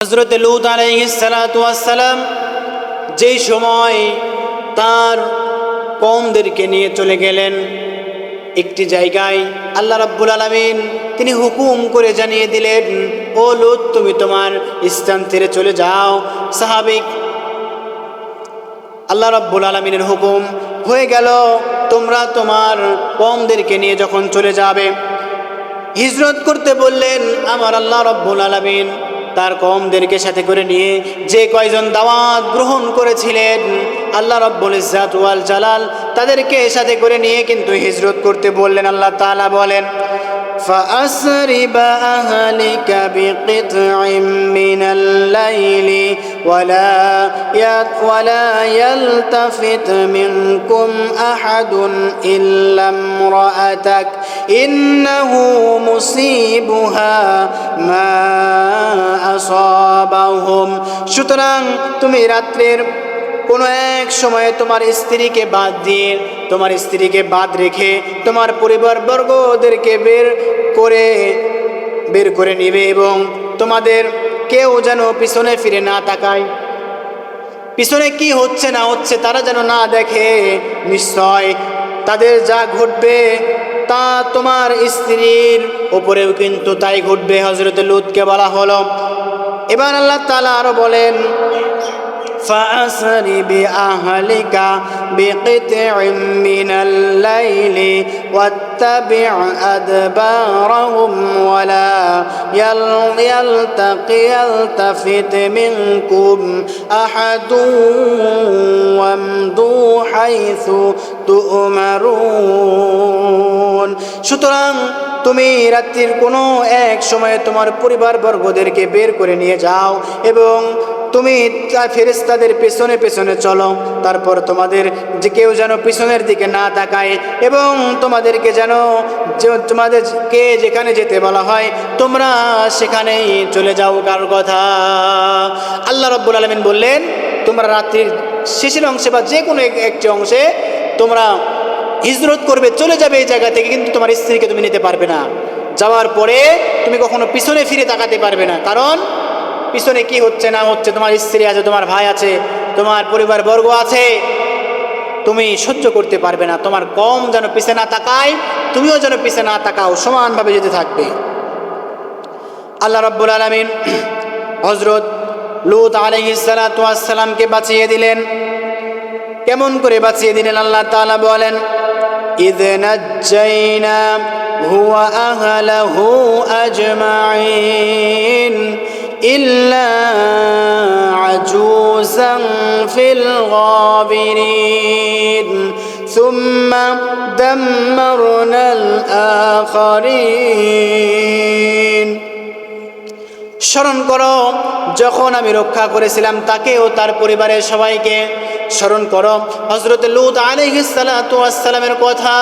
হযরত লূত আলাইহিস সালাতু ওয়াস সালাম যেই সময় তার কওমদেরকে নিয়ে চলে গেলেন একটি জায়গায়, আল্লাহ রাব্বুল আলামিন তিনি হুকুম করে জানিয়ে দিলেন, ও লূত তুমি তোমার স্থান ছেড়ে চলে যাও। সাহাবিক আল্লাহ রাব্বুল আলামিনের হুকুম হয়ে গেল, তোমরা তোমার কওমদেরকে নিয়ে যখন চলে যাবে, হিজরত করতে বললেন আমার আল্লাহ রাব্বুল আলামিন তার কওমদেরকে সাথে করে নিয়ে যে কয়জন দাওয়াত গ্রহণ করেছিলেন আল্লাহ রাব্বুল ইজ্জাত ওয়াল জালাল তাদেরকে সাথে করে নিয়ে কিন্তু হিজরত করতে বললেন। আল্লাহ তাআলা বলেন, فَأَسْرِ بِأَهْلِكَ بِقِطْعٍ مِّنَ اللَّيْلِ وَلَا يَلْتَفِتْ مِنكُمْ أَحَدٌ إِلَّا امْرَأَتَكَ إِنَّهُ مُصِيبُهَا مَا أَصَابَهُمْ। সুতরাং তুমি রাত্রের কোনো এক সময়ে তোমার স্ত্রীকে বাদ দিয়ে, তোমার স্ত্রীকে বাদ রেখে তোমার পরিবারবর্গদেরকে বের করে নিবে এবং তোমাদের কেউ যেন পিছনে ফিরে না তাকায়, পিছনে কি হচ্ছে না হচ্ছে তারা যেন না দেখে। নিশ্চয় তাদের যা ঘটবে তা তোমার স্ত্রীর উপরেও কিন্তু তাই ঘটবে। হযরত লূতকে বলা হলো। এবার আল্লাহ তাআলা আরো বলেন, فَأَسْرِ بِأَهْلِكَ بِقِطْعٍ مِّنَ اللَّيْلِ وَاتَّبِعْ أَدْبَارَهُمْ وَلَا يَلْتَفِتْ مِنكُمْ أَحَدٌ وَامْضُوا حَيْثُ تُؤْمَرُونَ। সুতরাং তুমি রাত্রির কোনো এক সময়ে তোমার পরিবারবর্গদেরকে বের করে নিয়ে যাও এবং তুমি ফেরেশতাদের পেছনে পেছনে চলো, তারপর তোমাদের যে কেউ যেন পিছনের দিকে না তাকায় এবং তোমাদেরকে যেন তোমাদেরকে যেখানে যেতে বলা হয় তোমরা সেখানেই চলে যাও। কার কথা? আল্লাহ রাব্বুল আলামিন বললেন, তোমরা রাত্রির শেষের অংশে বা যে কোনো একটি অংশে তোমরা হিজরত করবে, চলে যাবে এই জায়গা থেকে, কিন্তু তোমার স্ত্রীকে তুমি নিতে পারবে না। যাওয়ার পরে তুমি কখনো পিছনে ফিরে তাকাতে পারবে না, কারণ পিছনে কি হচ্ছে না হচ্ছে, তোমার স্ত্রী আছে, তোমার ভাই আছে, তোমার পরিবারবর্গ আছে, তুমি সহ্য করতে পারবে না। তোমার কম যেন পিছে না তাকায়, তুমিও যেন পিছে না তাকাও, সমানভাবে যেতে থাকবে। আল্লাহ রাব্বুল আলামিন হযরত লূত আলাইহিস সালাতু ওয়াস সালামকে বাঁচিয়ে দিলেন। কেমন করে বাঁচিয়ে দিলেন? আল্লাহ তাআলা বলেন, إِذْ نَجَّيْنَاهُ وَأَهْلَهُ أَجْمَعِينَ إِلَّا عَجُوزًا فِي الْغَابِرِينَ ثُمَّ دَمَّرْنَا الْآخَرِينَ। স্মরণ করো যখন আমি রক্ষা করেছিলাম তাকে ও তার পরিবারের সবাইকে। স্মরণ করো হযরত লূত আলাইহিস সালাতু ওয়াস সালামের কথা,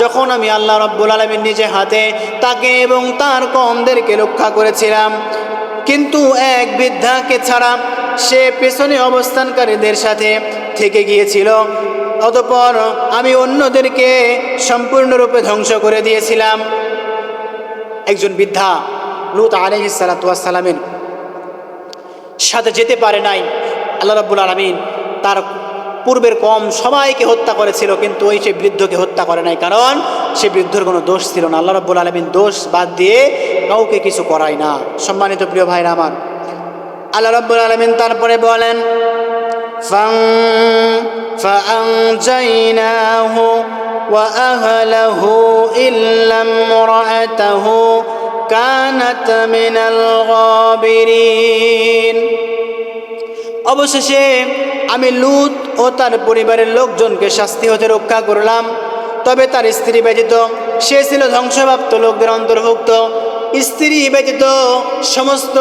যখন আমি আল্লাহ রাব্বুল আলামিন নিজে হাতে তাকে এবং তার কওমদেরকে রক্ষা করেছিলাম, কিন্তু এক বৃদ্ধাকে ছাড়া সে পেছনে অবস্থানকারীদের সাথে থেকে গিয়েছিল। অতঃপর আমি অন্যদেরকে সম্পূর্ণরূপে ধ্বংস করে দিয়েছিলাম। একজন বৃদ্ধা লূত আলাইহিস সালাতু ওয়াস সালামের সাথে যেতে পারে নাই। আল্লাহ রাব্বুল আলামিন তার পূর্বের কওম সবাইকে হত্যা করেছিল, কিন্তু ওই সে বৃদ্ধকে হত্যা করে নাই, কারণ সে বৃদ্ধর কোনো দোষ ছিল না। আল্লাহ রাব্বুল আলামিন দোষ বাদ দিয়ে কাউকে কিছু করায় না। সম্মানিত প্রিয় ভাইরা আমার, আল্লাহ রাব্বুল আলামিন তারপরে বলেন, فَأَنْجَيْنَاهُ وَأَهْلَهُ إِلَّا امْرَأَتَهُ كَانَتْ مِنَ الْغَابِرِينَ। অবশেষে আমি লূত ও তার পরিবারের লোকজনকে শাস্তি হতে রক্ষা করলাম, তবে তার স্ত্রী ব্যতীত সে ছিল ধ্বংসপ্রাপ্ত লোকদের অন্তর্ভুক্ত। স্ত্রী ব্যতীত সমস্ত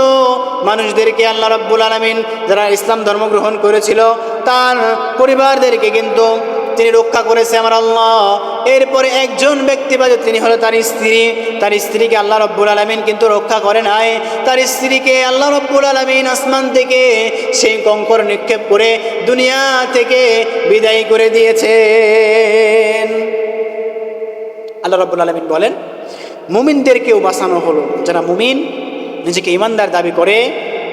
মানুষদেরকে আল্লাহ রাব্বুল আলামিন যারা ইসলাম ধর্ম গ্রহণ করেছিল তার পরিবারদেরকে কিন্তু তিনি রক্ষা করেছে আমার আল্লাহ। এরপরে একজন ব্যক্তি বাদে তিনি হলো তার স্ত্রী। তার স্ত্রীকে আল্লাহ রাব্বুল আলামিন কিন্তু রক্ষা করে নাই। তার স্ত্রীকে আল্লাহ রাব্বুল আলামিন আসমান থেকে সেই কঙ্কর নিক্ষেপ করে দুনিয়া থেকে বিদায় করে দিয়েছেন। আল্লাহ রাব্বুল আলামিন বলেন, মুমিনদেরকেও বাঁচানো হলো। যারা মুমিন, নিজেকে ইমানদার দাবি করে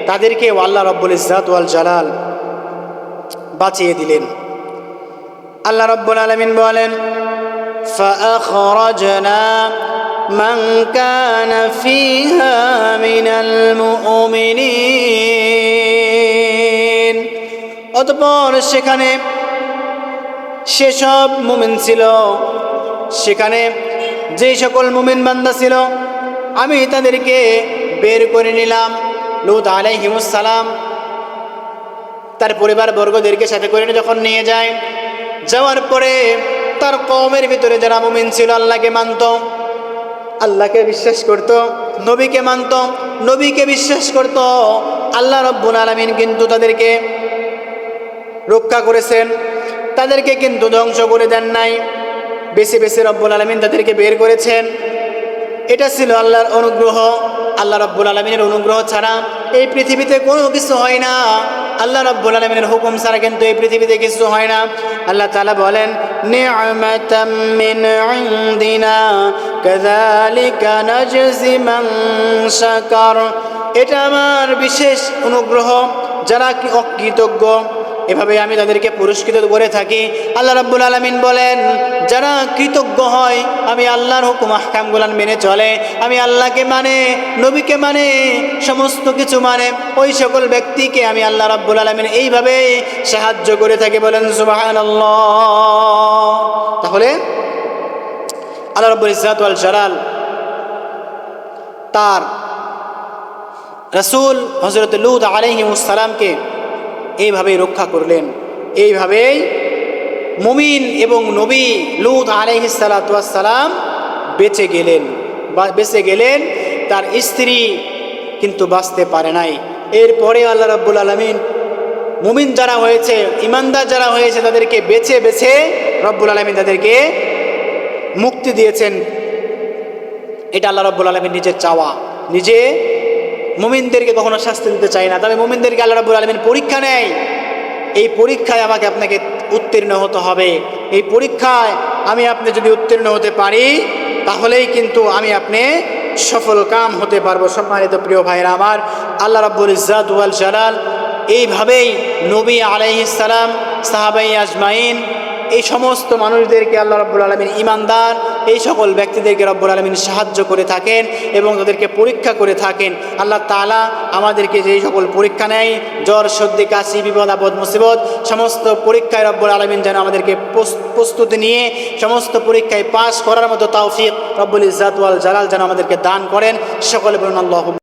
তাদেরকে আল্লাহ রব্বুল ইজ্জাত ওয়াল জালাল বাঁচিয়ে দিলেন। আল্লাহ রব্বুল আলামিন বলেন, فأخرجنا من كان فيها من المؤمنين। অতঃপর সেখানে সেসব মুমিন ছিল, সেখানে যে সকল মুমিন বান্দা ছিল আমি তাদেরকে বের করে নিলাম। লূত আলাইহিস সালাম তার পরিবার বর্গদেরকে সাথে করে যখন নিয়ে যায়, যাওয়ার পরে তার কওমের ভিতরে যারা মুমিন ছিল, আল্লাহকে মানত, আল্লাহকে বিশ্বাস করত, নবীকে মানত, নবীকে বিশ্বাস করত, আল্লাহ রব্বুল আলামিন কিন্তু তাদেরকে রক্ষা করেছেন, তাদেরকে কিন্তু ধ্বংস করে দেন নাই। বেছে বেছে রব্বুল আলামিন তাদেরকে বের করেছেন। এটা ছিল আল্লাহর অনুগ্রহ। আল্লাহ রব্বুল আলামিনের অনুগ্রহ ছাড়া এই পৃথিবীতে কোনো কিছু হয় না। আল্লাহ রব্বুল আলামিনের হুকুম ছাড়া কিন্তু এই পৃথিবীতে কিছু হয় না। আল্লাহ তাআলা বলেন, নি'মাতাম মিন ইনদিনা কাযালিকা নাজজি মান শাকার। এটা আমার বিশেষ অনুগ্রহ, যারা অকৃতজ্ঞ এভাবে আমি তাদেরকে পুরস্কৃত করে থাকি। আল্লাহ রাব্বুল আলামিন বলেন, যারা কৃতজ্ঞ হয়, আমি আল্লাহর হুকুম আহকামগুলো মেনে চলে, আমি আল্লাহকে মানে, নবীকে মানে, সমস্ত কিছু মানে, ওই সকল ব্যক্তিকে আমি আল্লাহ রাব্বুল আলামিন এইভাবে সাহায্য করে থাকি। বলেন সুবহানাল্লাহ। তাহলে আল্লাহ রাব্বুল ইজ্জাত ওয়াল জালাল তার রাসূল হযরত লূত আলাইহিস সালামকে এইভাবেই রক্ষা করলেন। এইভাবেই মুমিন এবং নবী লূত আলাইহিস সালাতু ওয়াস সালাম বেঁচে গেলেন। তার স্ত্রী কিন্তু বাঁচতে পারে নাই। এরপরে আল্লাহ রাব্বুল আলামিন মুমিন যারা হয়েছে, ইমানদার যারা হয়েছে, তাদেরকে বেছে বেছে রব্বুল আলামিন তাদেরকে মুক্তি দিয়েছেন। এটা আল্লাহ রাব্বুল আলামিন নিজের চাওয়া। নিজে মুমিনদেরকে কখনো শাস্তি দিতে চায় না, তবে মুমিনদেরকে আল্লাহ রাব্বুল আলামিন পরীক্ষা নেয়। এই পরীক্ষায় আমাকে আপনাকে উত্তীর্ণ হতে হবে। এই পরীক্ষায় আপনি যদি উত্তীর্ণ হতে পারি, তাহলেই কিন্তু আপনি সফল কাম হতে পারবো। সম্মানিত প্রিয় ভাইরা আমার, আল্লাহ রাব্বুল ইজ্জাত ওয়াল জালাল এইভাবেই নবী আলাইহিস সালাম, সাহাবায়ে আজমাইন, এই সমস্ত মানুষদেরকে আল্লাহ রাব্বুল আলামিন, ইমানদার এই সকল ব্যক্তিদেরকে রব্বুল আলামিন সাহায্য করে থাকেন এবং তাদেরকে পরীক্ষা করে থাকেন। আল্লাহ তাআলা আমাদেরকে যেই সকল পরীক্ষা নেয়, জ্বর, সর্দি, কাশি, বিপদ আপদ, মুসিবত, সমস্ত পরীক্ষায় রব্বুল আলামিন যেন আমাদেরকে প্রস্তুতি নিয়ে সমস্ত পরীক্ষায় পাস করার মতো তৌফিক রব্বুল ইজ্জাত ওয়াল জালাল যেন আমাদেরকে দান করেন। সকলে বলুন আল্লাহুম্মা।